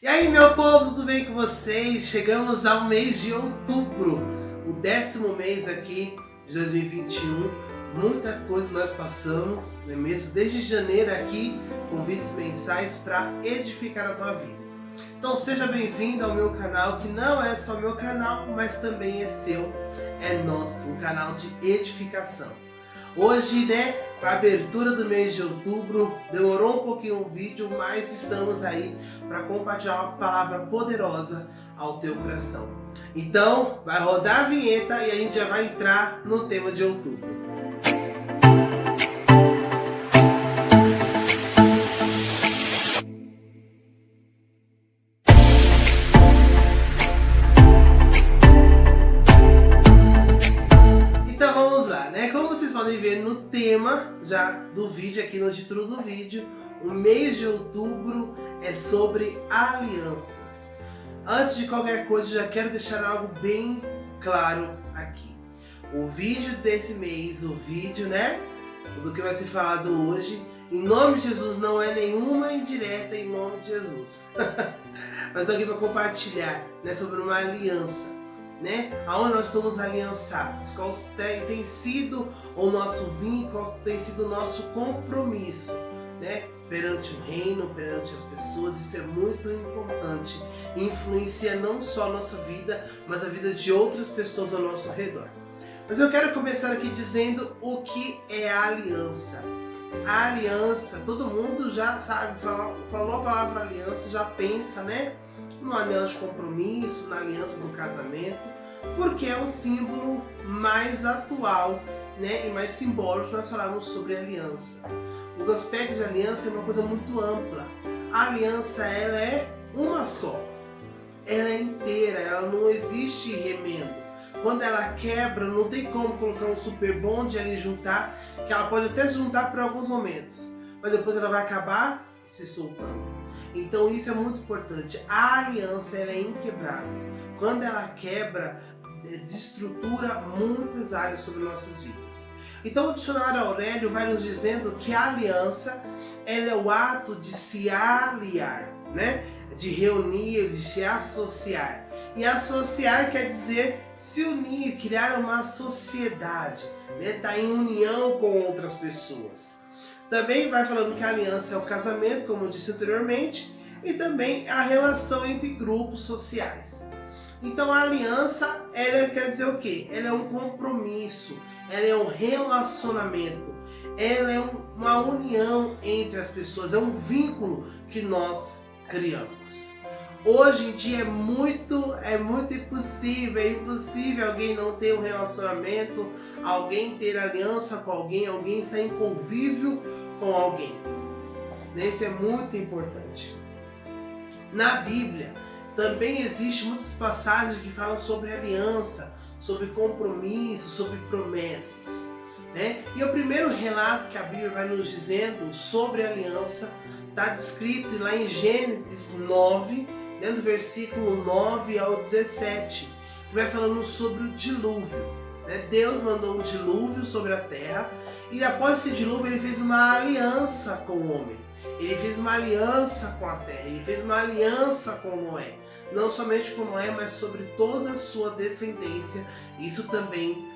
E aí, meu povo, tudo bem com vocês? Chegamos ao mês de outubro, o 10º mês aqui de 2021. Muita coisa nós passamos, não é mesmo? Desde janeiro aqui, com vídeos mensais para edificar a tua vida. Então seja bem-vindo ao meu canal, que não é só meu canal, mas também é seu, é nosso, um canal de edificação. Hoje, com a abertura do mês de outubro, demorou um pouquinho o vídeo, mas estamos aí para compartilhar uma palavra poderosa ao teu coração. Então, vai rodar a vinheta e a gente já vai entrar no tema de outubro. Ver no tema já do vídeo, aqui no título do vídeo, o mês de outubro é sobre alianças. Antes de qualquer coisa, já quero deixar algo bem claro aqui. O vídeo desse mês, o vídeo, do que vai ser falado hoje, em nome de Jesus, não é nenhuma indireta em nome de Jesus. Mas alguém vai compartilhar, sobre uma aliança. Aonde nós estamos aliançados, qual tem sido o nosso vínculo, qual tem sido o nosso compromisso, perante o reino, perante as pessoas. Isso é muito importante, influencia não só a nossa vida, mas a vida de outras pessoas ao nosso redor. Mas eu quero começar aqui dizendo o que é a aliança. A aliança, todo mundo já sabe, falou a palavra aliança, já pensa, no anel de compromisso, na aliança do casamento, porque é o símbolo mais atual, e mais simbólico que nós falamos sobre aliança. Os aspectos de aliança é uma coisa muito ampla. A aliança, ela é uma só, ela é inteira, ela não existe remendo. Quando ela quebra, não tem como colocar um super bonde ali e juntar, que ela pode até se juntar por alguns momentos, mas depois ela vai acabar se soltando. Então isso é muito importante. A aliança, ela é inquebrável. Quando ela quebra, destrutura muitas áreas sobre nossas vidas. Então o dicionário Aurélio vai nos dizendo que a aliança, ela é o ato de se aliar, de reunir, de se associar. E associar quer dizer se unir, criar uma sociedade, estar em união com outras pessoas. Também vai falando que a aliança é o casamento, como eu disse anteriormente, e também a relação entre grupos sociais. Então a aliança, ela quer dizer o quê? Ela é um compromisso, ela é um relacionamento, ela é uma união entre as pessoas, é um vínculo que nós criamos. Hoje em dia é muito impossível, alguém não ter um relacionamento, alguém ter aliança com alguém estar em convívio com alguém. Isso é muito importante. Na Bíblia também existem muitas passagens que falam sobre aliança, sobre compromisso, sobre promessas. E o primeiro relato que a Bíblia vai nos dizendo sobre aliança está descrito lá em Gênesis 9, do versículo 9 ao 17, que vai falando sobre o dilúvio. Deus mandou um dilúvio sobre a terra, e após esse dilúvio ele fez uma aliança com o homem. Ele fez uma aliança com a terra, ele fez uma aliança com Noé. Não somente com Noé, mas sobre toda a sua descendência. Isso também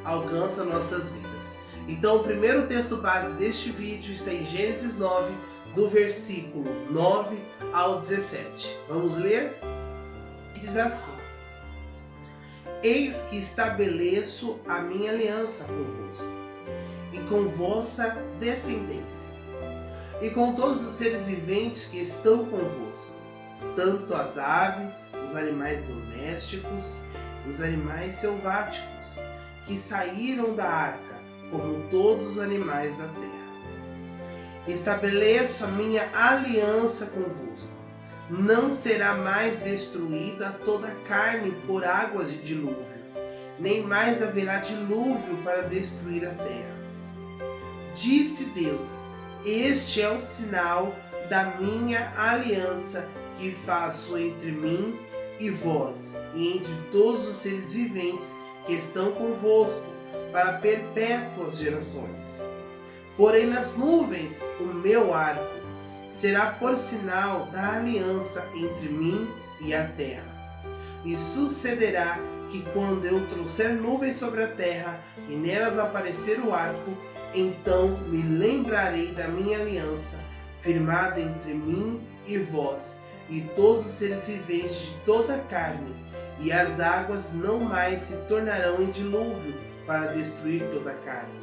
alcança nossas vidas. Então o primeiro texto base deste vídeo está em Gênesis 9, do versículo 9 ao 17. Vamos ler? Diz assim: Eis que estabeleço a minha aliança convosco, e com vossa descendência, e com todos os seres viventes que estão convosco, tanto as aves, os animais domésticos, os animais selváticos, que saíram da arca, como todos os animais da terra. Estabeleço a minha aliança convosco. Não será mais destruída toda a carne por águas de dilúvio, nem mais haverá dilúvio para destruir a terra. Disse Deus: Este é o sinal da minha aliança que faço entre mim e vós, e entre todos os seres viventes que estão convosco, para perpétuas gerações. Porém nas nuvens o meu arco, será por sinal da aliança entre mim e a terra. E sucederá que quando eu trouxer nuvens sobre a terra e nelas aparecer o arco, então me lembrarei da minha aliança, firmada entre mim e vós, e todos os seres viventes de toda a carne, e as águas não mais se tornarão em dilúvio para destruir toda a carne.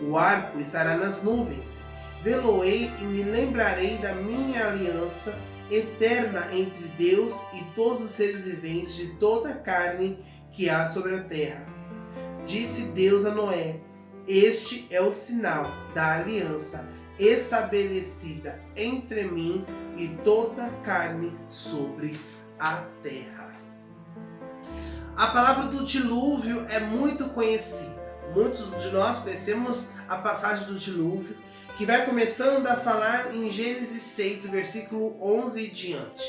O arco estará nas nuvens, vê-lo-ei e me lembrarei da minha aliança eterna entre Deus e todos os seres viventes de toda a carne que há sobre a terra. Disse Deus a Noé: este é o sinal da aliança estabelecida entre mim e toda a carne sobre a terra. A palavra do dilúvio é muito conhecida. Muitos de nós conhecemos a passagem do dilúvio, que vai começando a falar em Gênesis 6, do versículo 11 e diante.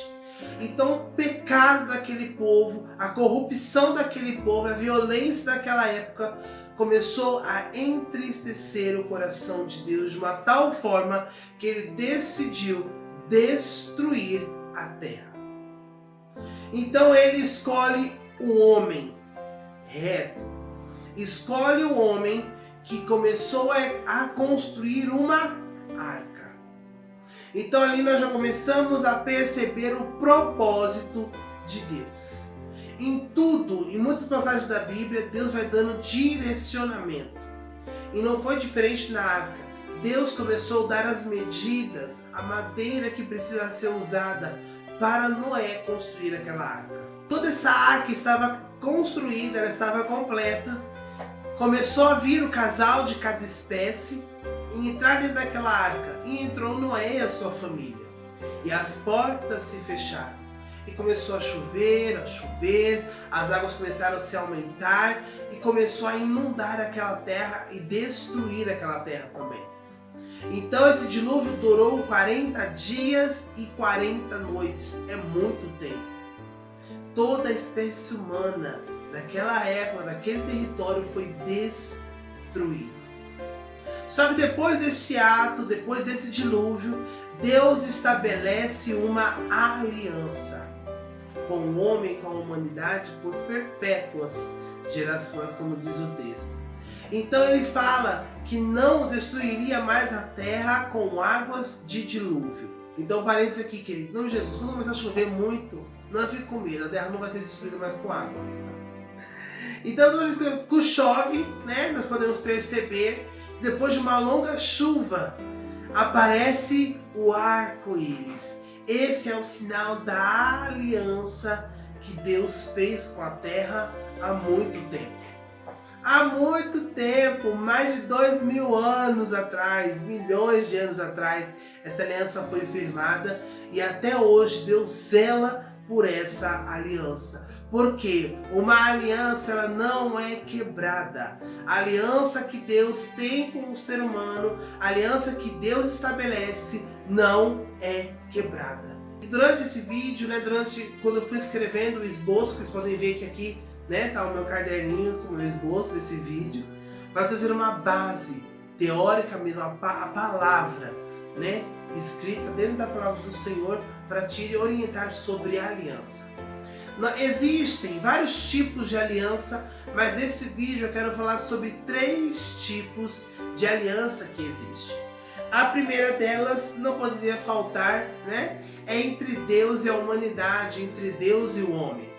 Então, o pecado daquele povo, a corrupção daquele povo, a violência daquela época começou a entristecer o coração de Deus de uma tal forma que ele decidiu destruir a terra. Então ele escolhe o homem reto, escolhe o homem que começou a construir uma arca. Então ali nós já começamos a perceber o propósito de Deus. Em tudo, em muitas passagens da Bíblia, Deus vai dando direcionamento. E não foi diferente na arca. Deus começou a dar as medidas, a madeira que precisa ser usada para Noé construir aquela arca. Toda essa arca estava construída, ela estava completa. Começou a vir o casal de cada espécie e entrar dentro daquela arca. E entrou Noé e a sua família. E as portas se fecharam. E começou a chover, as águas começaram a se aumentar e começou a inundar aquela terra e destruir aquela terra também. Então esse dilúvio durou 40 dias e 40 noites, é muito tempo. Toda a espécie humana daquela época, daquele território foi destruída. Só que depois desse ato, depois desse dilúvio, Deus estabelece uma aliança com o homem, com a humanidade, por perpétuas gerações, como diz o texto. Então ele fala que não destruiria mais a terra com águas de dilúvio. Então parênteses aqui, querido. Não, Jesus, quando começar a chover muito, não fique com medo, a terra não vai ser destruída mais com água. Então toda vez que chove, né, nós podemos perceber, depois de uma longa chuva, aparece o arco-íris. Esse é o sinal da aliança que Deus fez com a terra há muito tempo. Há muito tempo, mais de 2000 anos atrás, milhões de anos atrás, essa aliança foi firmada e até hoje Deus zela por essa aliança. Porque uma aliança ela não é quebrada. A aliança que Deus tem com o ser humano, a aliança que Deus estabelece, não é quebrada. E durante esse vídeo, né, quando eu fui escrevendo o esboço, que vocês podem ver que aqui, né, tá o meu caderninho com o esboço desse vídeo, para trazer uma base teórica mesmo, a palavra, né, escrita dentro da palavra do Senhor para te orientar sobre a aliança. Existem vários tipos de aliança, mas nesse vídeo eu quero falar sobre 3 tipos de aliança que existem. A primeira delas não poderia faltar, né? É entre Deus e a humanidade, entre Deus e o homem.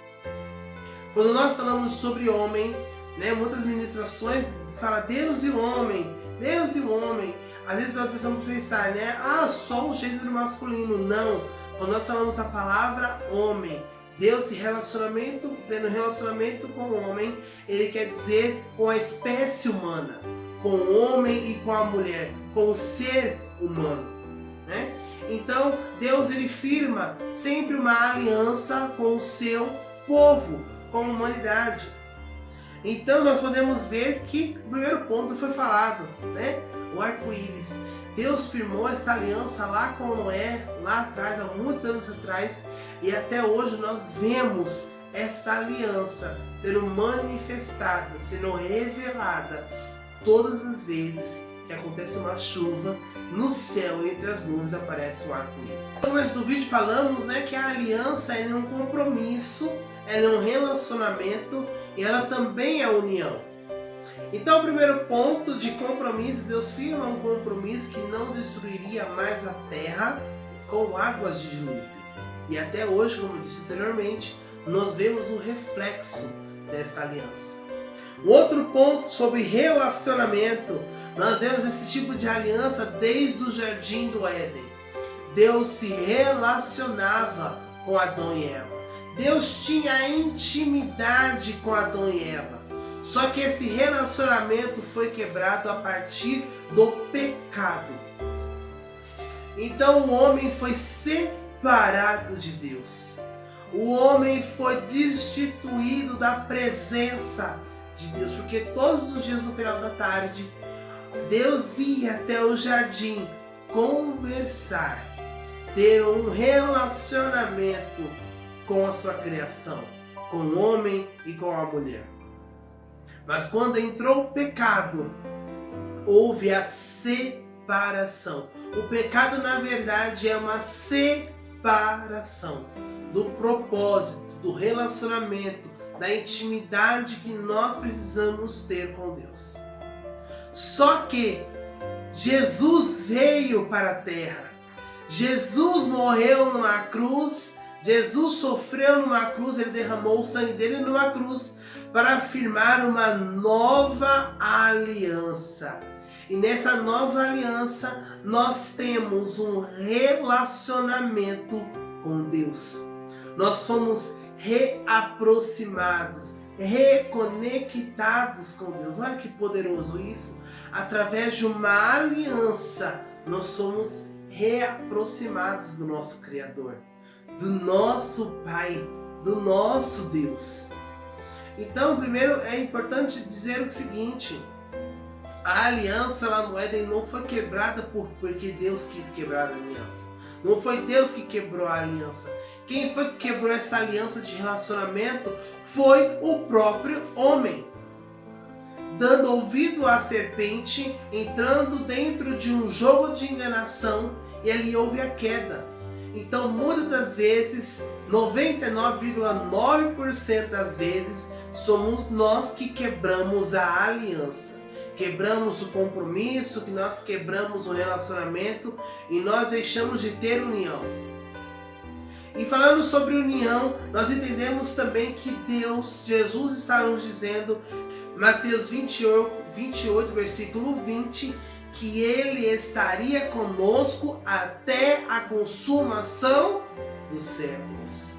Quando nós falamos sobre homem, né, muitas ministrações falam Deus e o homem, Deus e o homem. Às vezes nós precisamos pensar, né? Só o gênero masculino. Não. Quando nós falamos a palavra homem, Deus tendo relacionamento com o homem, ele quer dizer com a espécie humana, com o homem e com a mulher, com o ser humano, né? Então Deus ele firma sempre uma aliança com o seu povo, com a humanidade. Então nós podemos ver que o primeiro ponto foi falado, né? O arco-íris. Deus firmou essa aliança lá com Noé, lá atrás, há muitos anos atrás, e até hoje nós vemos esta aliança sendo manifestada, sendo revelada todas as vezes que acontece uma chuva, no céu, entre as nuvens, aparece um arco-íris. No começo do vídeo falamos, né, que a aliança é um compromisso, ela é um relacionamento e ela também é união. Então o primeiro ponto de compromisso, Deus firma um compromisso que não destruiria mais a terra com águas de dilúvio. E até hoje, como eu disse anteriormente, nós vemos o reflexo desta aliança. Um outro ponto sobre relacionamento, nós vemos esse tipo de aliança desde o jardim do Éden. Deus se relacionava com Adão e Eva. Deus tinha intimidade com Adão e Eva. Só que esse relacionamento foi quebrado a partir do pecado. Então o homem foi separado de Deus. O homem foi destituído da presença de Deus, porque todos os dias no final da tarde, Deus ia até o jardim conversar, ter um relacionamento com a sua criação, com o homem e com a mulher. Mas quando entrou o pecado, houve a separação. O pecado, na verdade, é uma separação do propósito, do relacionamento, da intimidade que nós precisamos ter com Deus. Só que Jesus veio para a terra. Jesus morreu numa cruz. Jesus sofreu numa cruz. Ele derramou o sangue dele numa cruz para afirmar uma nova aliança. E nessa nova aliança nós temos um relacionamento com Deus. Nós fomos reaproximados, reconectados com Deus. Olha que poderoso isso. Através de uma aliança, nós somos reaproximados do nosso Criador, do nosso Pai, do nosso Deus. Então, primeiro é importante dizer o seguinte: a aliança lá no Éden não foi quebrada porque Deus quis quebrar a aliança. Não foi Deus que quebrou a aliança. Quem foi que quebrou essa aliança de relacionamento foi o próprio homem. Dando ouvido à serpente, entrando dentro de um jogo de enganação, e ali houve a queda. Então, muitas das vezes, 99,9% das vezes, somos nós que quebramos a aliança. Quebramos o compromisso, que nós quebramos o relacionamento e nós deixamos de ter união. E falando sobre união, nós entendemos também que Deus, Jesus está nos dizendo, Mateus 28, versículo 20, que Ele estaria conosco até a consumação dos séculos.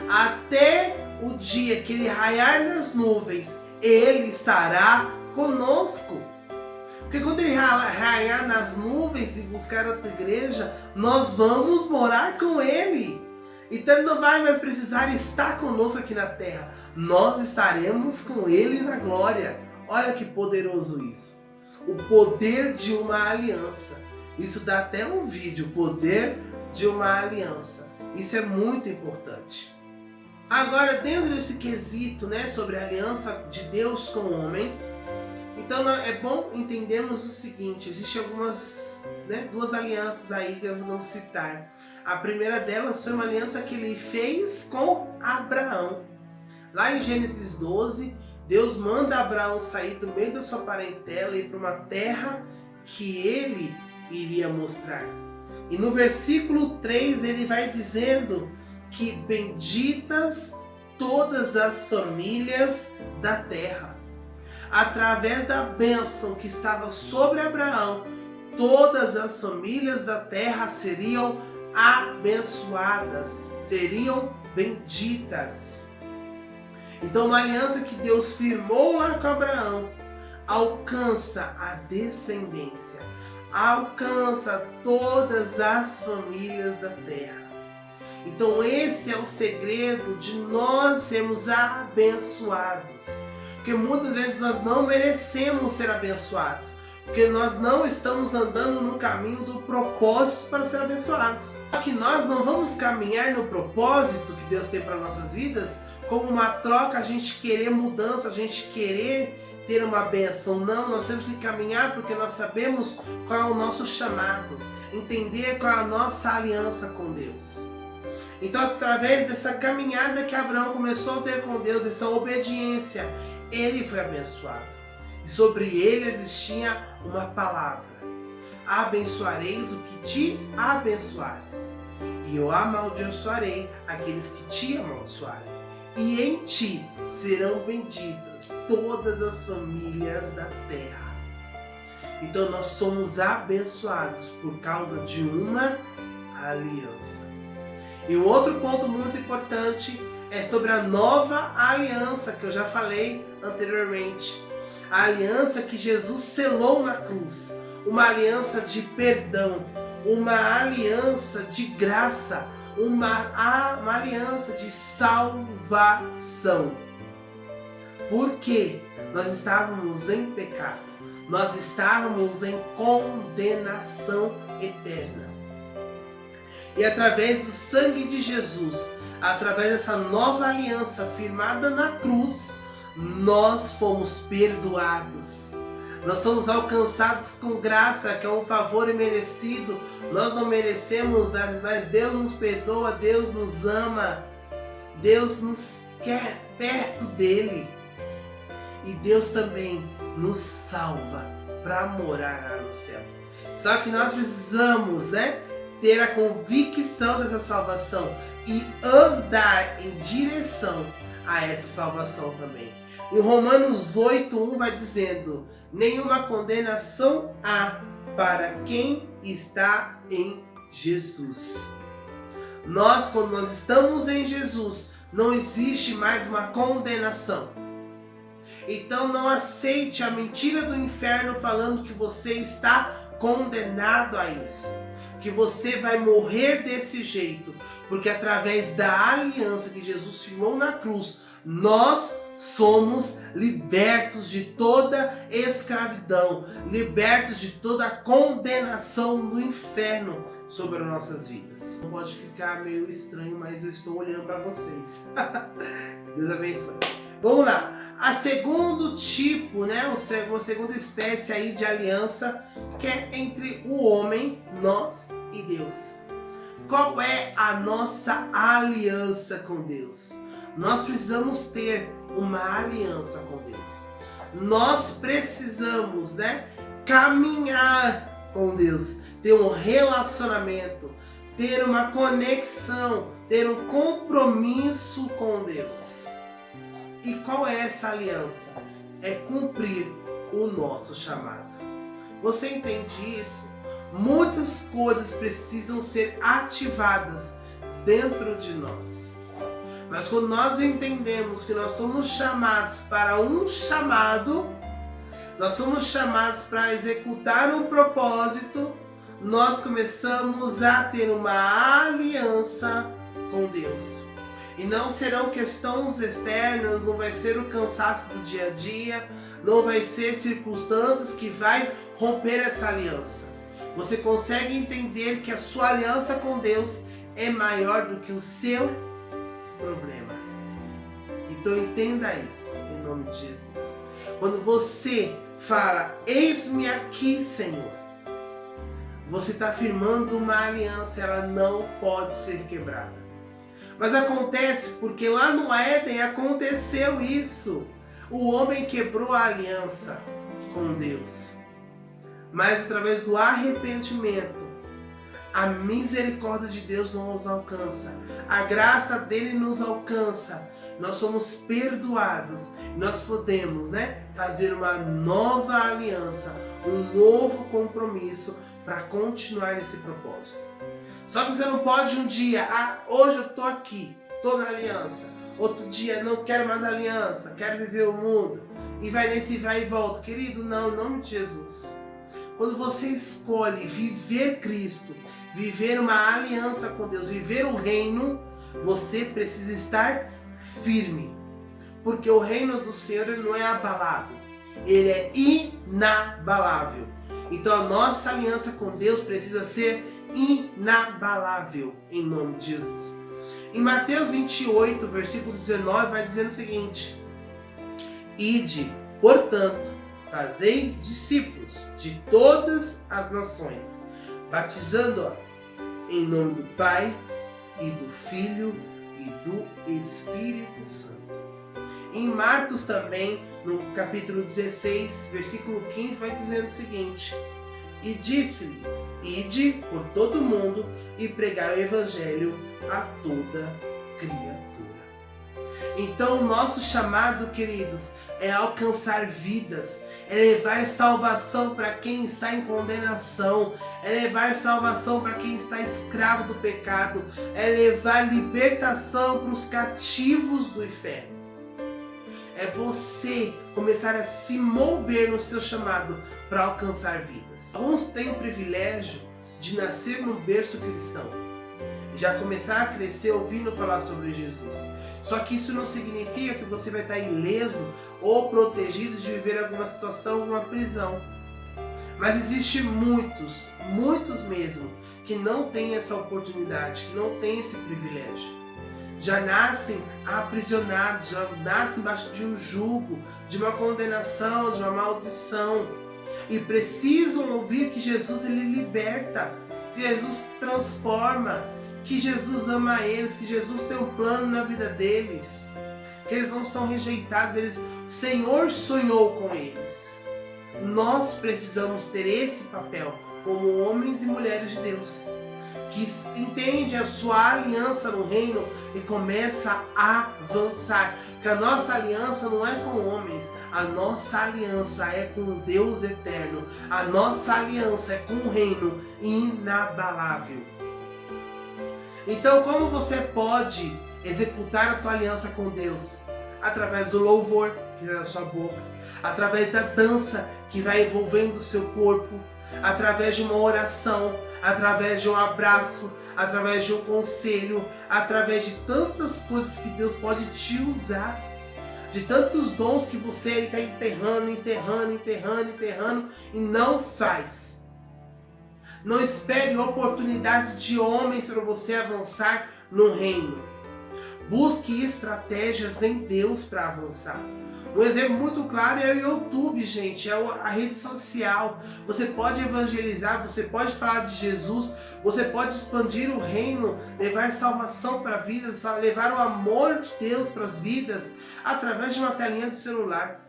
Até o dia que Ele raiar nas nuvens, Ele estará conosco. Porque quando Ele raiar nas nuvens e buscar a tua igreja, nós vamos morar com Ele. Então Ele não vai mais precisar estar conosco aqui na terra. Nós estaremos com Ele na glória. Olha que poderoso isso. O poder de uma aliança. Isso dá até um vídeo. O poder de uma aliança. Isso é muito importante. Agora, dentro desse quesito, né, sobre a aliança de Deus com o homem, então é bom entendermos o seguinte: existem algumas, duas alianças aí que nós vamos citar. A primeira delas foi uma aliança que ele fez com Abraão. Lá em Gênesis 12, Deus manda Abraão sair do meio da sua parentela e ir para uma terra que ele iria mostrar. E no versículo 3 ele vai dizendo que benditas todas as famílias da terra. Através da bênção que estava sobre Abraão, todas as famílias da terra seriam abençoadas, seriam benditas. Então, uma aliança que Deus firmou lá com Abraão alcança a descendência, alcança todas as famílias da terra. Então, esse é o segredo de nós sermos abençoados. Porque muitas vezes nós não merecemos ser abençoados, porque nós não estamos andando no caminho do propósito para ser abençoados. Só que nós não vamos caminhar no propósito que Deus tem para nossas vidas como uma troca, a gente querer mudança, a gente querer ter uma bênção. Não, nós temos que caminhar porque nós sabemos qual é o nosso chamado. Entender qual é a nossa aliança com Deus. Então, através dessa caminhada que Abraão começou a ter com Deus, essa obediência, ele foi abençoado. E sobre ele existia uma palavra: abençoareis o que te abençoares, e eu amaldiçoarei aqueles que te amaldiçoarem. E em ti serão benditas todas as famílias da terra. Então nós somos abençoados por causa de uma aliança. E um outro ponto muito importante é sobre a nova aliança que eu já falei anteriormente. A aliança que Jesus selou na cruz. Uma aliança de perdão, uma aliança de graça, uma aliança de salvação. Porque nós estávamos em pecado, nós estávamos em condenação eterna. E através do sangue de Jesus, através dessa nova aliança firmada na cruz, nós fomos perdoados. Nós somos alcançados com graça, que é um favor imerecido. Nós não merecemos, mas Deus nos perdoa, Deus nos ama, Deus nos quer perto dele. E Deus também nos salva para morar lá no céu. Só que nós precisamos, ter a convicção dessa salvação e andar em direção a essa salvação também. Em Romanos 8:1 vai dizendo: nenhuma condenação há para quem está em Jesus. Quando nós estamos em Jesus, não existe mais uma condenação. Então não aceite a mentira do inferno falando que você está condenado a isso, que você vai morrer desse jeito, porque através da aliança que Jesus firmou na cruz, nós somos libertos de toda escravidão, libertos de toda condenação do inferno sobre as nossas vidas. Pode ficar meio estranho, mas eu estou olhando para vocês. Deus abençoe. Vamos lá. A segundo tipo, a segunda espécie aí de aliança, que é entre o homem, nós e Deus. Qual é a nossa aliança com Deus? Nós precisamos ter uma aliança com Deus. Nós precisamos, caminhar com Deus, ter um relacionamento, ter uma conexão, ter um compromisso com Deus. E qual é essa aliança? É cumprir o nosso chamado. Você entende isso? Muitas coisas precisam ser ativadas dentro de nós. Mas quando nós entendemos que nós somos chamados para um chamado, nós somos chamados para executar um propósito, nós começamos a ter uma aliança com Deus. E não serão questões externas, não vai ser o cansaço do dia a dia, não vai ser circunstâncias que vai romper essa aliança. Você consegue entender que a sua aliança com Deus é maior do que o seu problema. Então entenda isso, em nome de Jesus. Quando você fala, eis-me aqui, Senhor, você está firmando uma aliança, ela não pode ser quebrada. Mas acontece porque lá no Éden aconteceu isso. O homem quebrou a aliança com Deus. Mas através do arrependimento, a misericórdia de Deus nos alcança. A graça dele nos alcança. Nós somos perdoados. Nós podemos, fazer uma nova aliança, um novo compromisso para continuar nesse propósito. Só que você não pode um dia, hoje eu estou aqui, estou na aliança. Outro dia, não quero mais aliança, quero viver o mundo. E vai nesse vai e volta. Querido, não, em nome de Jesus. Quando você escolhe viver Cristo, viver uma aliança com Deus, viver o reino, você precisa estar firme. Porque o reino do Senhor ele não é abalado, ele é inabalável. Então a nossa aliança com Deus precisa ser inabalável, em nome de Jesus. Em Mateus 28, versículo 19, vai dizendo o seguinte: ide Portanto, fazei discípulos de todas as nações, batizando-as em nome do Pai e do Filho e do Espírito Santo. Em Marcos também, no capítulo 16, versículo 15, vai dizendo o seguinte: e disse-lhes: ide por todo o mundo e pregai o evangelho a toda criatura. Então, o nosso chamado, queridos, é alcançar vidas, é levar salvação para quem está em condenação, é levar salvação para quem está escravo do pecado, é levar libertação para os cativos do inferno. É você começar a se mover no seu chamado para alcançar vidas. Alguns têm o privilégio de nascer num berço cristão, já começar a crescer ouvindo falar sobre Jesus. Só que isso não significa que você vai estar ileso ou protegido de viver alguma situação, alguma prisão. Mas existe muitos mesmo, que não têm essa oportunidade, que não têm esse privilégio. Já nascem aprisionados, já nascem embaixo de um jugo, de uma condenação, de uma maldição. E precisam ouvir que Jesus ele liberta, que Jesus transforma, que Jesus ama eles, que Jesus tem um plano na vida deles, que eles não são rejeitados, o Senhor sonhou com eles. Nós precisamos ter esse papel como homens e mulheres de Deus, que entende a sua aliança no reino e começa a avançar. Porque a nossa aliança não é com homens, a nossa aliança é com o Deus eterno, a nossa aliança é com o reino inabalável. Então, como você pode executar a tua aliança com Deus? Através do louvor que sai da sua boca, através da dança que vai envolvendo o seu corpo, através de uma oração, através de um abraço, através de um conselho, através de tantas coisas que Deus pode te usar, de tantos dons que você está enterrando e não faz. Não espere oportunidade de homens para você avançar no reino. Busque estratégias em Deus para avançar. Um exemplo muito claro é o YouTube, gente, é a rede social. Você pode evangelizar, você pode falar de Jesus, você pode expandir o reino, levar salvação para vidas, levar o amor de Deus para as vidas através de uma telinha de celular.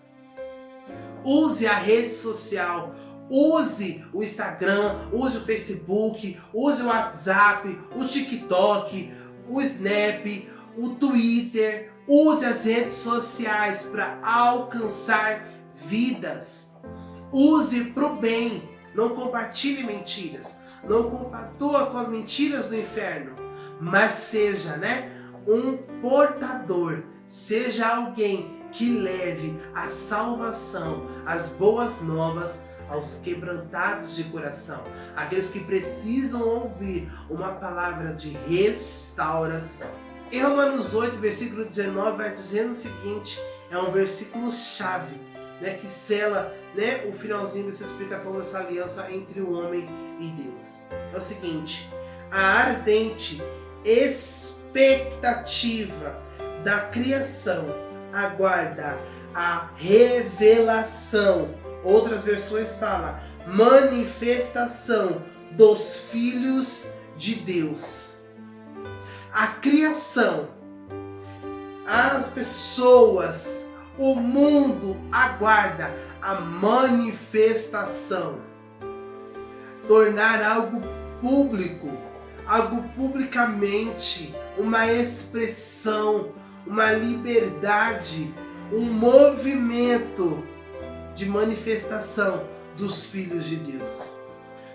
Use a rede social, use o Instagram, use o Facebook, use o WhatsApp, o TikTok, o Snap, o Twitter. Use as redes sociais para alcançar vidas. Use para o bem. Não compartilhe mentiras. Não compactua com as mentiras do inferno. Mas seja, um portador. Seja alguém que leve a salvação, as boas novas aos quebrantados de coração. Aqueles que precisam ouvir uma palavra de restauração. Em Romanos 8, versículo 19, vai dizendo o seguinte, é um versículo chave, que sela o finalzinho dessa explicação dessa aliança entre o homem e Deus. É o seguinte: a ardente expectativa da criação aguarda a revelação. Outras versões falam manifestação dos filhos de Deus. A criação, as pessoas, o mundo aguarda a manifestação. Tornar algo público, algo publicamente, uma expressão, uma liberdade, um movimento de manifestação dos filhos de Deus.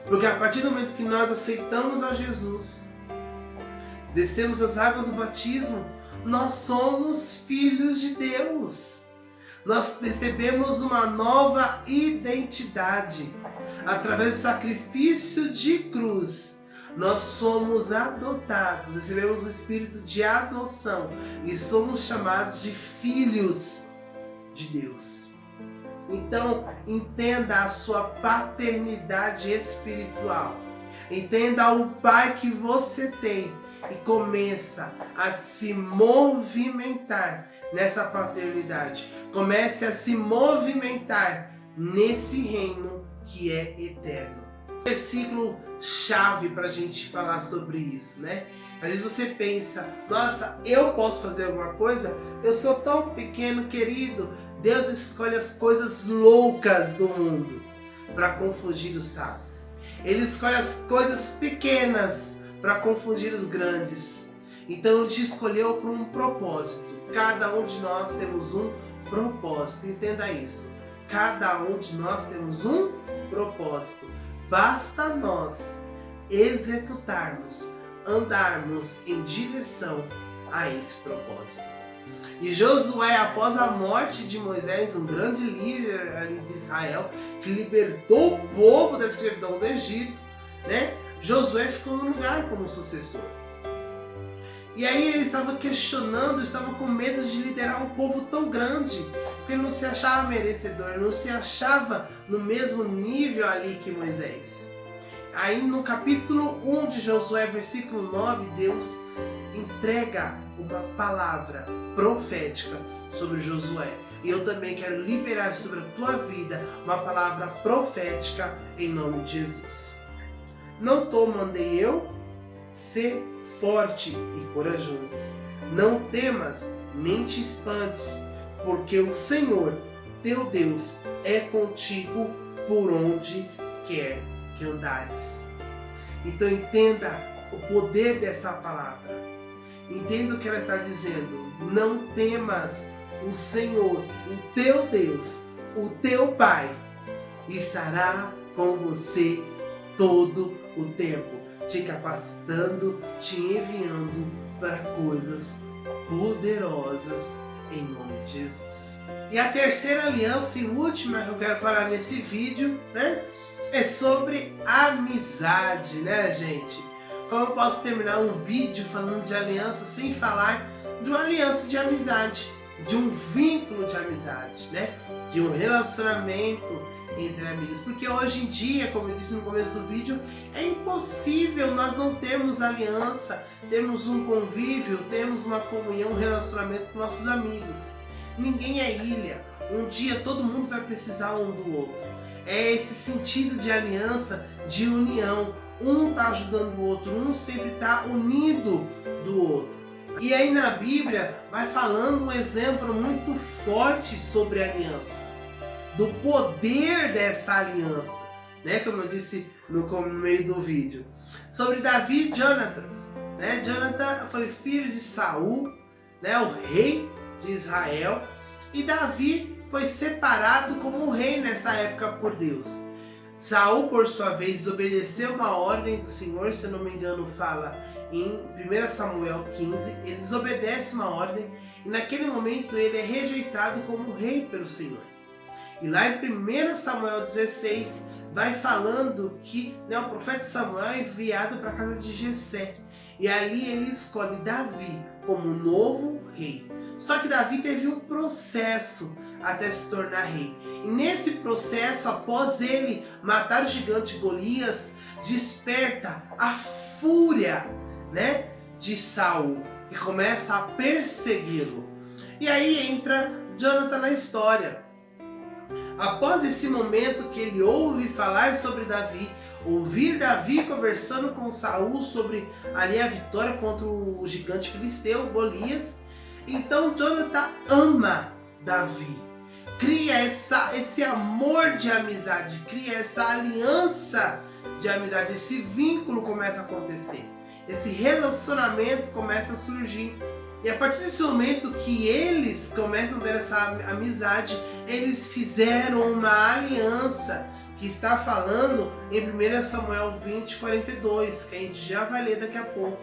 Porque a partir do momento que nós aceitamos a Jesus, descemos as águas do batismo, nós somos filhos de Deus. Nós recebemos uma nova identidade. Através do sacrifício de cruz, nós somos adotados, recebemos o espírito de adoção e somos chamados de filhos de Deus. Então, entenda a sua paternidade espiritual. Entenda o Pai que você tem. e começa a se movimentar nessa paternidade. Comece a se movimentar nesse reino que é eterno. Versículo chave para a gente falar sobre isso, né? Às vezes você pensa, nossa, eu posso fazer alguma coisa? Eu sou tão pequeno, querido. Deus escolhe as coisas loucas do mundo para confundir os sábios. Ele escolhe as coisas pequenas para confundir os grandes. Então ele te escolheu por um propósito. Cada um de nós temos um propósito. Entenda isso. Cada um de nós temos um propósito. Basta nós executarmos, andarmos em direção a esse propósito. E Josué, após a morte de Moisés, um grande líder ali de Israel, que libertou o povo da escravidão do Egito, né? Josué ficou no lugar como sucessor. E aí ele estava questionando, estava com medo de liderar um povo tão grande, porque ele não se achava merecedor, ele não se achava no mesmo nível ali que Moisés. Aí no capítulo 1 de Josué, versículo 9, Deus entrega uma palavra profética sobre Josué. E eu também quero liberar sobre a tua vida uma palavra profética em nome de Jesus. Não te mandei eu? Ser forte e corajoso. Não temas, nem te espantes, porque o Senhor, teu Deus, é contigo por onde quer que andares. Então entenda o poder dessa palavra. Entenda o que ela está dizendo. Não temas, o Senhor, o teu Deus, o teu Pai, estará com você todo o tempo, te capacitando, te enviando para coisas poderosas em nome de Jesus. E a terceira aliança e última que eu quero falar nesse vídeo, né, é sobre amizade, né, gente? Como eu posso terminar um vídeo falando de aliança sem falar de uma aliança de amizade, de um vínculo de amizade, né? De um relacionamento entre amigos. Porque hoje em dia, como eu disse no começo do vídeo, é impossível nós não termos aliança, termos um convívio, termos uma comunhão, um relacionamento com nossos amigos. Ninguém é ilha. Um dia todo mundo vai precisar um do outro. É esse sentido de aliança, de união. Um está ajudando o outro, um sempre está unido do outro. E aí na Bíblia vai falando um exemplo muito forte sobre a aliança, do poder dessa aliança, né? Como eu disse no meio do vídeo, sobre Davi e Jonatas, né? Jonathan foi filho de Saul, né? O rei de Israel, e Davi foi separado como rei nessa época por Deus. Saul, por sua vez, desobedeceu uma ordem do Senhor, se eu não me engano, fala em 1 Samuel 15, ele desobedece uma ordem e naquele momento ele é rejeitado como rei pelo Senhor. E lá em 1 Samuel 16 vai falando que, né, o profeta Samuel é enviado para a casa de Jessé. E ali ele escolhe Davi como novo rei. Só que Davi teve um processo até se tornar rei. E nesse processo, após ele matar o gigante Golias, desperta a fúria, né, de Saul, e começa a persegui-lo. E aí entra Jonathan na história. Após esse momento que ele ouve falar sobre Davi, ouvir Davi conversando com Saul sobre ali a vitória contra o gigante filisteu, Golias, então Jonathan ama Davi. Cria esse amor de amizade, cria essa aliança de amizade, esse vínculo começa a acontecer, esse relacionamento começa a surgir. E a partir desse momento que eles começam a ter essa amizade, eles fizeram uma aliança, que está falando em 1 Samuel 20, 42, que a gente já vai ler daqui a pouco.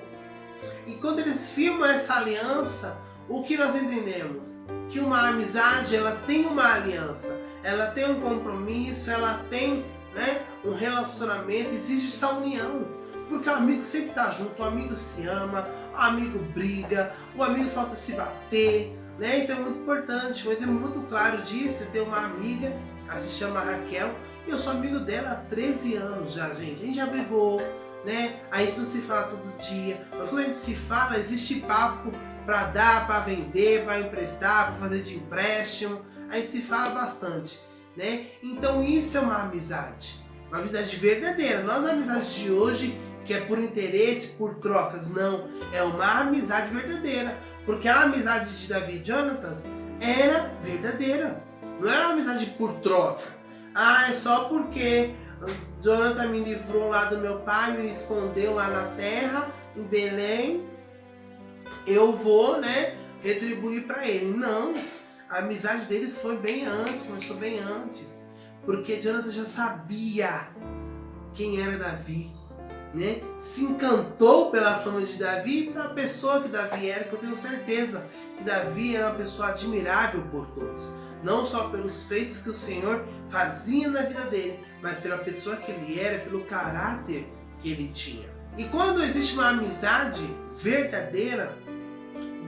E quando eles firmam essa aliança, o que nós entendemos? Que uma amizade, ela tem uma aliança, ela tem um compromisso, ela tem, né, um relacionamento, exige essa união. Porque o amigo sempre está junto, o amigo se ama, o amigo briga, o amigo falta se bater, né? Isso é muito importante. Um exemplo muito claro disso, eu tenho uma amiga, ela se chama Raquel, e eu sou amigo dela há 13 anos já, gente. A gente já brigou, né? A gente não se fala todo dia, mas quando a gente se fala, existe papo para dar, para vender, para emprestar, para fazer de empréstimo. A gente se fala bastante, né? Então isso é uma amizade verdadeira. Não as amizades de hoje, que é por interesse, por trocas, não. É uma amizade verdadeira, porque a amizade de Davi e Jonatas era verdadeira. Não era uma amizade por troca. É só porque Jonathan me livrou lá do meu pai, me escondeu lá na terra, em Belém, eu vou, né, retribuir para ele. Não, a amizade deles foi bem antes, começou bem antes. Porque Jonathan já sabia quem era Davi, né? Se encantou pela fama de Davi e pela pessoa que Davi era, que eu tenho certeza que Davi era uma pessoa admirável por todos. Não só pelos feitos que o Senhor fazia na vida dele, mas pela pessoa que ele era, pelo caráter que ele tinha. E quando existe uma amizade verdadeira,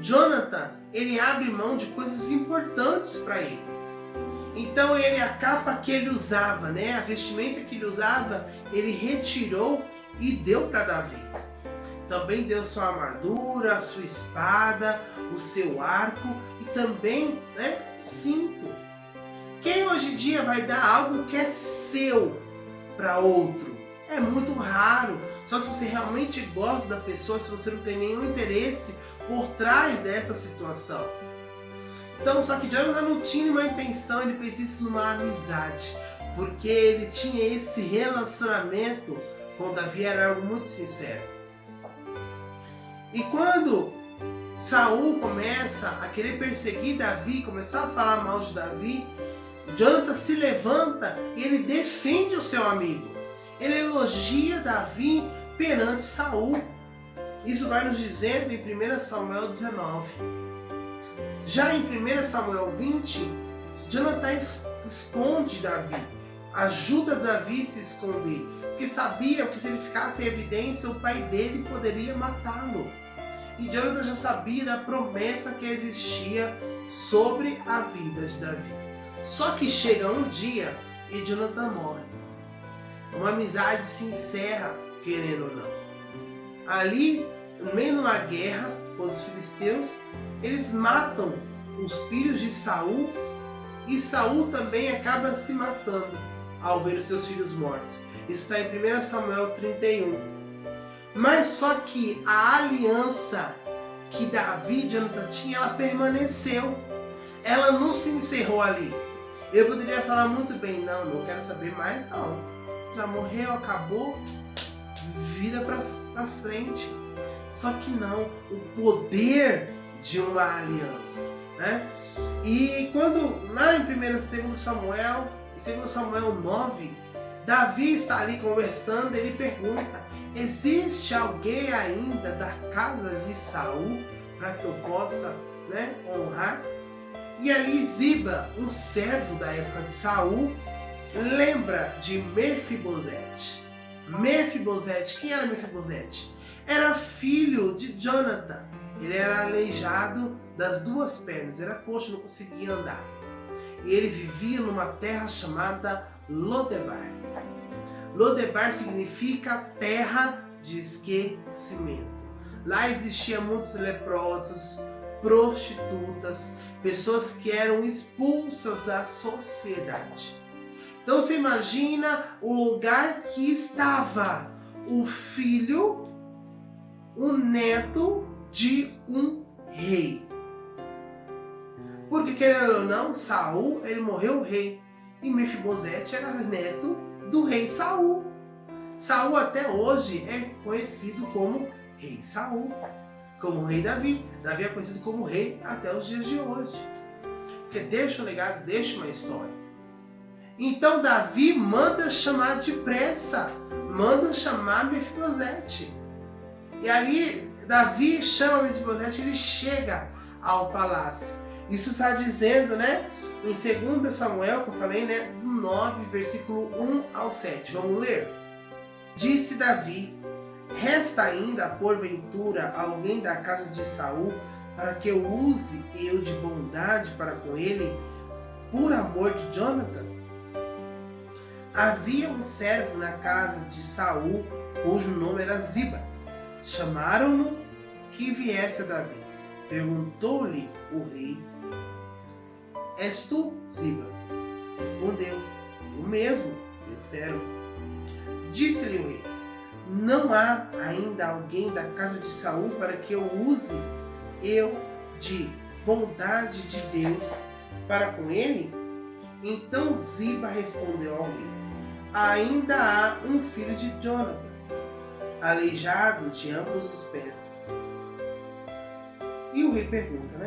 Jonathan, ele abre mão de coisas importantes para ele. Então a capa que ele usava, né, a vestimenta que ele usava, ele retirou e deu para Davi. Também deu sua armadura, a sua espada, o seu arco e também, né, cinto. Quem hoje em dia vai dar algo que é seu para outro? É muito raro. Só se você realmente gosta da pessoa, se você não tem nenhum interesse por trás dessa situação. Então, só que Jonathan não tinha uma intenção, ele fez isso numa amizade, porque ele tinha esse relacionamento com Davi, era algo muito sincero. E quando Saul começa a querer perseguir Davi, começar a falar mal de Davi, Jonathan se levanta e ele defende o seu amigo. Ele elogia Davi perante Saul. Isso vai nos dizendo em 1 Samuel 19. Já em 1 Samuel 20, Jonathan esconde Davi, ajuda Davi a se esconder, porque sabia que se ele ficasse em evidência, o pai dele poderia matá-lo. E Jonathan já sabia da promessa que existia sobre a vida de Davi. Só que chega um dia e Jonathan morre. Uma amizade se encerra, querendo ou não. Ali, no meio de uma guerra contra os filisteus, eles matam os filhos de Saul e Saul também acaba se matando ao ver os seus filhos mortos. Isso está em 1 Samuel 31. Mas só que a aliança que Davi e Jonathan tinham, ela permaneceu. Ela não se encerrou ali. Eu poderia falar muito bem, não quero saber mais não. Já morreu, acabou, vida pra frente. Só que não, o poder de uma aliança, né? E quando lá em 2 Samuel 9, Davi está ali conversando, ele pergunta: existe alguém ainda da casa de Saul para que eu possa, né, honrar? E ali Ziba, um servo da época de Saul, lembra de Mefibosete. Mefibosete, quem era Mefibosete? Era filho de Jonathan. Ele era aleijado das duas pernas, era coxo, não conseguia andar. E ele vivia numa terra chamada Lodebar. Lodebar significa terra de esquecimento. Lá existiam muitos leprosos, prostitutas, pessoas que eram expulsas da sociedade. Então você imagina o lugar que estava o filho, o neto de um rei. Porque querendo ou não, Saul, ele morreu rei. E Mefibosete era neto do rei Saul. Saul até hoje é conhecido como rei Saul, como rei Davi. Davi é conhecido como rei até os dias de hoje. Porque deixa um legado, deixa uma história. Então Davi manda chamar depressa, manda chamar Mefibosete. E ali Davi chama Mefibosete, ele chega ao palácio. Isso está dizendo, né, em 2 Samuel, que eu falei, né, do 9, versículo 1 ao 7. Vamos ler? Disse Davi: resta ainda, porventura, alguém da casa de Saul, para que eu use eu de bondade para com ele, por amor de Jonatas? Havia um servo na casa de Saul, cujo nome era Ziba. Chamaram-no que viesse a Davi. Perguntou-lhe o rei: És tu, Ziba? Respondeu: Eu mesmo, teu servo. Disse-lhe o rei: Não há ainda alguém da casa de Saul para que eu use eu de bondade de Deus para com ele? Então Ziba respondeu ao rei: Ainda há um filho de Jonatas, aleijado de ambos os pés. E o rei pergunta,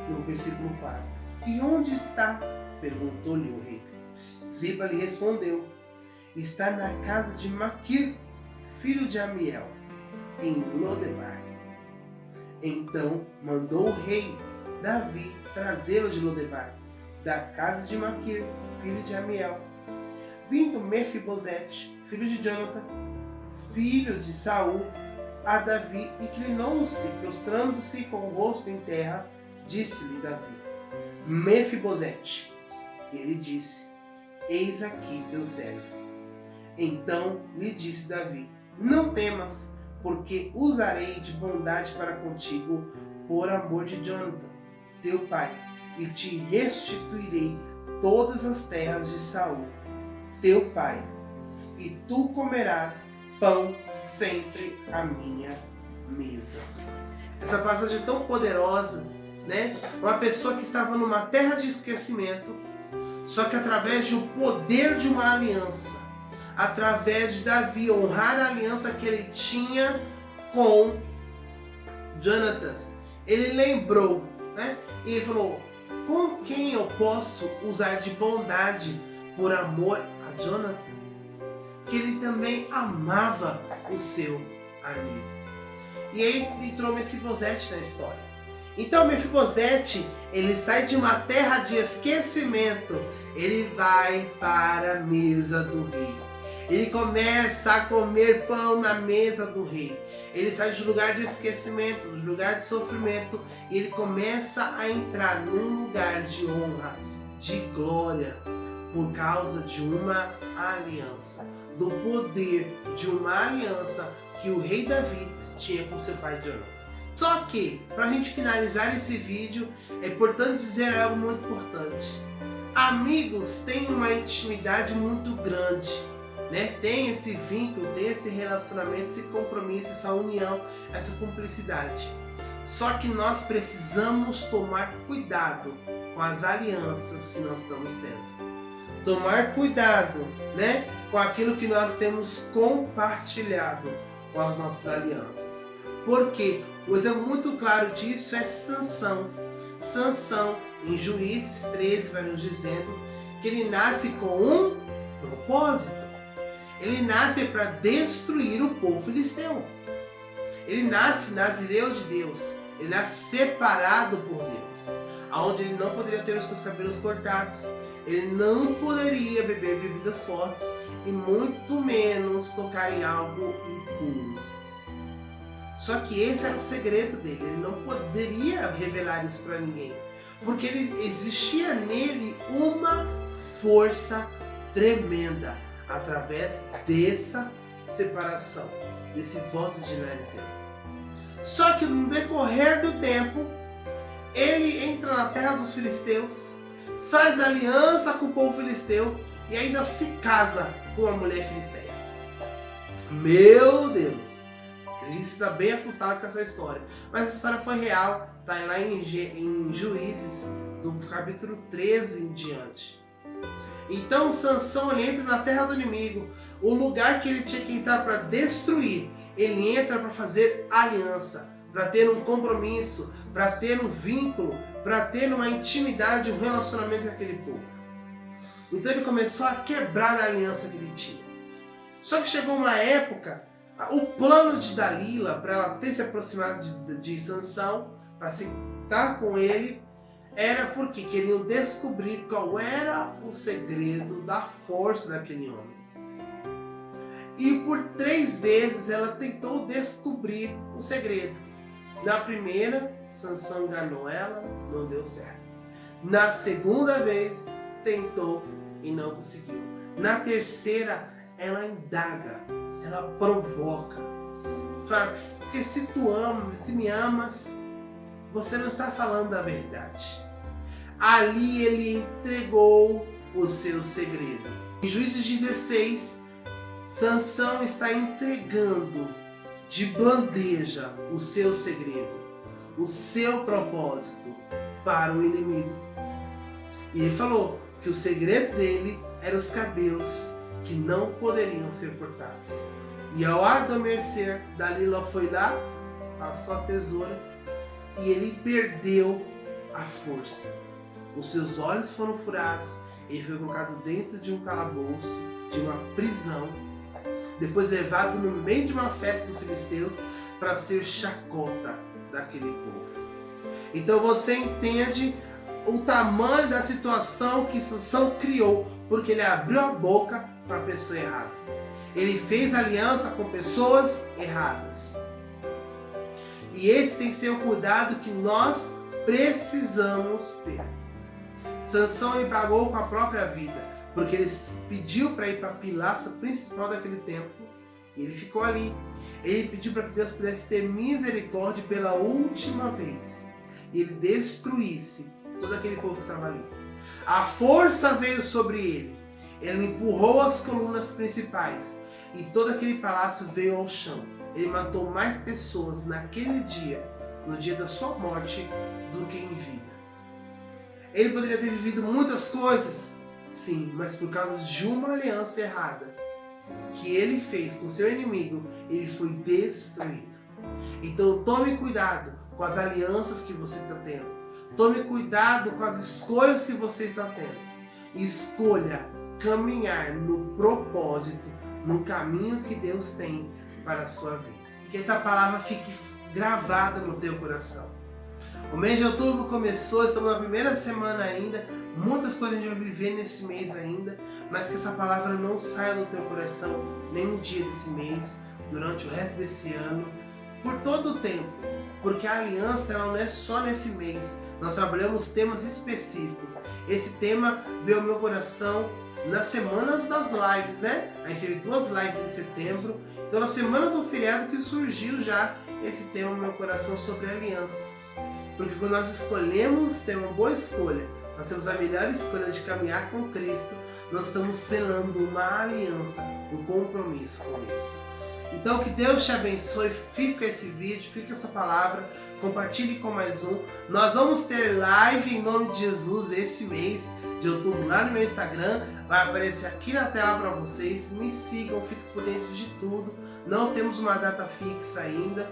no versículo 4: E onde está? Perguntou-lhe o rei. Ziba lhe respondeu: Está na casa de Maquir, filho de Amiel, em Lodebar. Então mandou o rei Davi trazê-lo de Lodebar, da casa de Maquir, filho de Amiel. Vindo Mefibosete, filho de Jonatã, filho de Saul, a Davi, inclinou-se, prostrando-se com o rosto em terra, disse-lhe Davi: Mefibosete. Ele disse: Eis aqui teu servo. Então lhe disse Davi: Não temas, porque usarei de bondade para contigo, por amor de Jonatã, teu pai, e te restituirei todas as terras de Saul, teu pai, e tu comerás pão sempre à minha mesa. Essa passagem é tão poderosa, Uma pessoa que estava numa terra de esquecimento, só que através do poder de uma aliança, através de Davi honrar a aliança que ele tinha com Jonatas, ele lembrou, E ele falou: com quem eu posso usar de bondade por amor a Jonatã? Que ele também amava o seu amigo. E aí entrou Mefibosete na história. Então Mefibosete, ele sai de uma terra de esquecimento, ele vai para a mesa do rei. Ele começa a comer pão na mesa do rei. Ele sai de um lugar de esquecimento, de um lugar de sofrimento, e ele começa a entrar num lugar de honra, de glória, por causa de uma aliança, do poder de uma aliança que o rei Davi tinha com seu pai Jonatas. Só que, para a gente finalizar esse vídeo, é importante dizer algo muito importante. Amigos têm uma intimidade muito grande, Tem esse vínculo, tem esse relacionamento, esse compromisso, essa união, essa cumplicidade. Só que nós precisamos tomar cuidado com as alianças que nós estamos tendo. Tomar cuidado, com aquilo que nós temos compartilhado com as nossas alianças. Porque um exemplo muito claro disso é Sansão. Sansão, em Juízes 13, vai nos dizendo que ele nasce com um propósito. Ele nasce para destruir o povo filisteu. Ele nasce nazireu de Deus. Ele nasce separado por Deus. Onde ele não poderia ter os seus cabelos cortados. Ele não poderia beber bebidas fortes. E muito menos tocar em algo impuro. Só que esse era o segredo dele. Ele não poderia revelar isso para ninguém. Porque existia nele uma força tremenda. Através dessa separação, desse voto de narizeu. Só que no decorrer do tempo, ele entra na terra dos filisteus, faz aliança com o povo filisteu e ainda se casa com uma mulher filisteia. Meu Deus! A gente está bem assustado com essa história. Mas essa história foi real, está lá em Juízes, do capítulo 13 em diante. Então Sansão, ele entra na terra do inimigo, o lugar que ele tinha que entrar para destruir. Ele entra para fazer aliança, para ter um compromisso, para ter um vínculo, para ter uma intimidade, um relacionamento com aquele povo. Então ele começou a quebrar a aliança que ele tinha. Só que chegou uma época, o plano de Dalila, para ela ter se aproximado de Sansão, para se estar com ele, era porque queriam descobrir qual era o segredo da força daquele homem. E por 3 vezes ela tentou descobrir o segredo. Na primeira, Sansão enganou ela, não deu certo. Na segunda vez, tentou e não conseguiu. Na terceira, ela indaga, ela provoca. Fala, porque se me amas, você não está falando a verdade. Ali ele entregou o seu segredo. Em Juízes 16, Sansão está entregando de bandeja o seu segredo, o seu propósito para o inimigo. E ele falou que o segredo dele eram os cabelos que não poderiam ser cortados. E ao adormecer, Dalila foi lá, passou a tesoura e ele perdeu a força. Os seus olhos foram furados, ele foi colocado dentro de um calabouço, de uma prisão, depois levado no meio de uma festa dos filisteus para ser chacota daquele povo. Então você entende o tamanho da situação que Sansão criou, porque ele abriu a boca para a pessoa errada. Ele fez aliança com pessoas erradas. E esse tem que ser o cuidado que nós precisamos ter. Sansão ele pagou com a própria vida, porque ele pediu para ir para a pilastra principal daquele templo e ele ficou ali. Ele pediu para que Deus pudesse ter misericórdia pela última vez e ele destruísse todo aquele povo que estava ali. A força veio sobre ele, ele empurrou as colunas principais e todo aquele palácio veio ao chão. Ele matou mais pessoas naquele dia, no dia da sua morte, do que em vida. Ele poderia ter vivido muitas coisas, sim, mas por causa de uma aliança errada que ele fez com seu inimigo, ele foi destruído. Então tome cuidado com as alianças que você está tendo. Tome cuidado com as escolhas que você está tendo. Escolha caminhar no propósito, no caminho que Deus tem para a sua vida. E que essa palavra fique gravada no teu coração. O mês de outubro começou, estamos na primeira semana ainda, muitas coisas a gente vai viver nesse mês ainda, mas que essa palavra não saia do teu coração nenhum dia desse mês, durante o resto desse ano, por todo o tempo, porque a aliança ela não é só nesse mês, nós trabalhamos temas específicos. Esse tema veio ao meu coração nas semanas das lives, né? A gente teve 2 lives em setembro, então na semana do feriado que surgiu já esse tema no meu coração sobre aliança. Porque quando nós escolhemos ter uma boa escolha, nós temos a melhor escolha de caminhar com Cristo, nós estamos selando uma aliança, um compromisso com Ele. Então que Deus te abençoe, fique com esse vídeo, fique com essa palavra, compartilhe com mais um. Nós vamos ter live em nome de Jesus esse mês de outubro lá no meu Instagram, vai aparecer aqui na tela para vocês, me sigam, fiquem por dentro de tudo. Não temos uma data fixa ainda,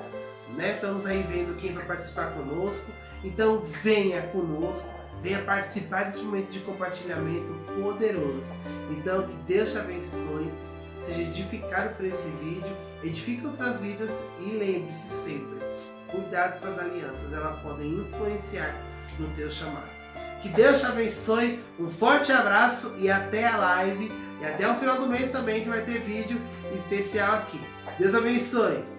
né? Estamos aí vendo quem vai participar conosco, então venha conosco, venha participar desse momento de compartilhamento poderoso. Então que Deus te abençoe, seja edificado por esse vídeo, edifique outras vidas e lembre-se sempre, cuidado com as alianças, elas podem influenciar no teu chamado. Que Deus te abençoe, um forte abraço e até a live, e até o final do mês também que vai ter vídeo especial aqui. Deus abençoe!